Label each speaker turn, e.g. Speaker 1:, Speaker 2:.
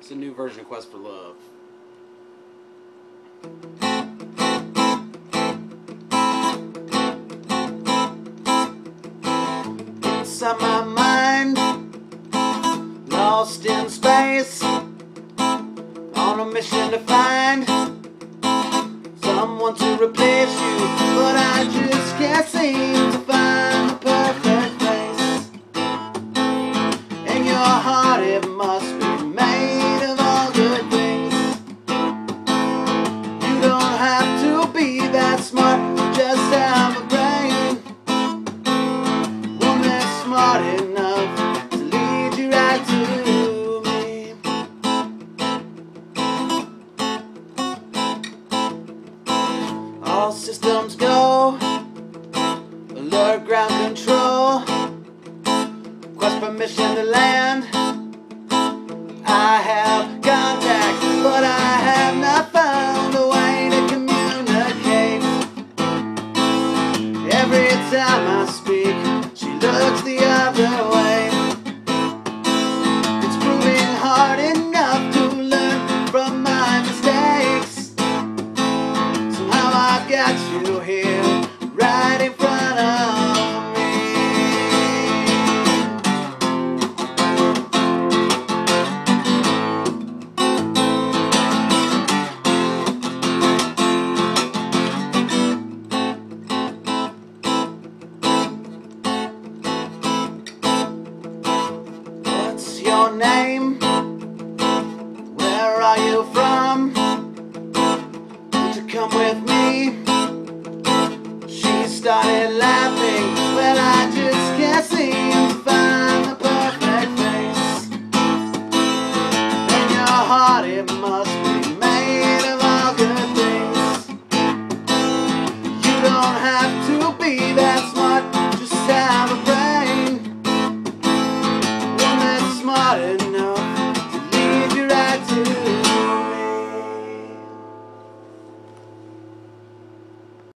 Speaker 1: It's a new version of Quest for Love. Inside my mind, lost in space, on a mission to find someone to replace you, but I just can't seem to find the perfect place. In your heart it must be made of all good things. You don't have to be that smart, just have a brain. One that's smart enough to lead you right to me. All systems go, alert ground control, quest permission to land. I have contact, but I have not found a way to communicate. Every time I speak, she looks the other way. It's proving hard enough to learn from my mistakes. Somehow I got you here, right in front of me. What's your name? Where are you from? Won't you come with me? She started laughing, but I just can't seem to find the perfect face. In your heart it must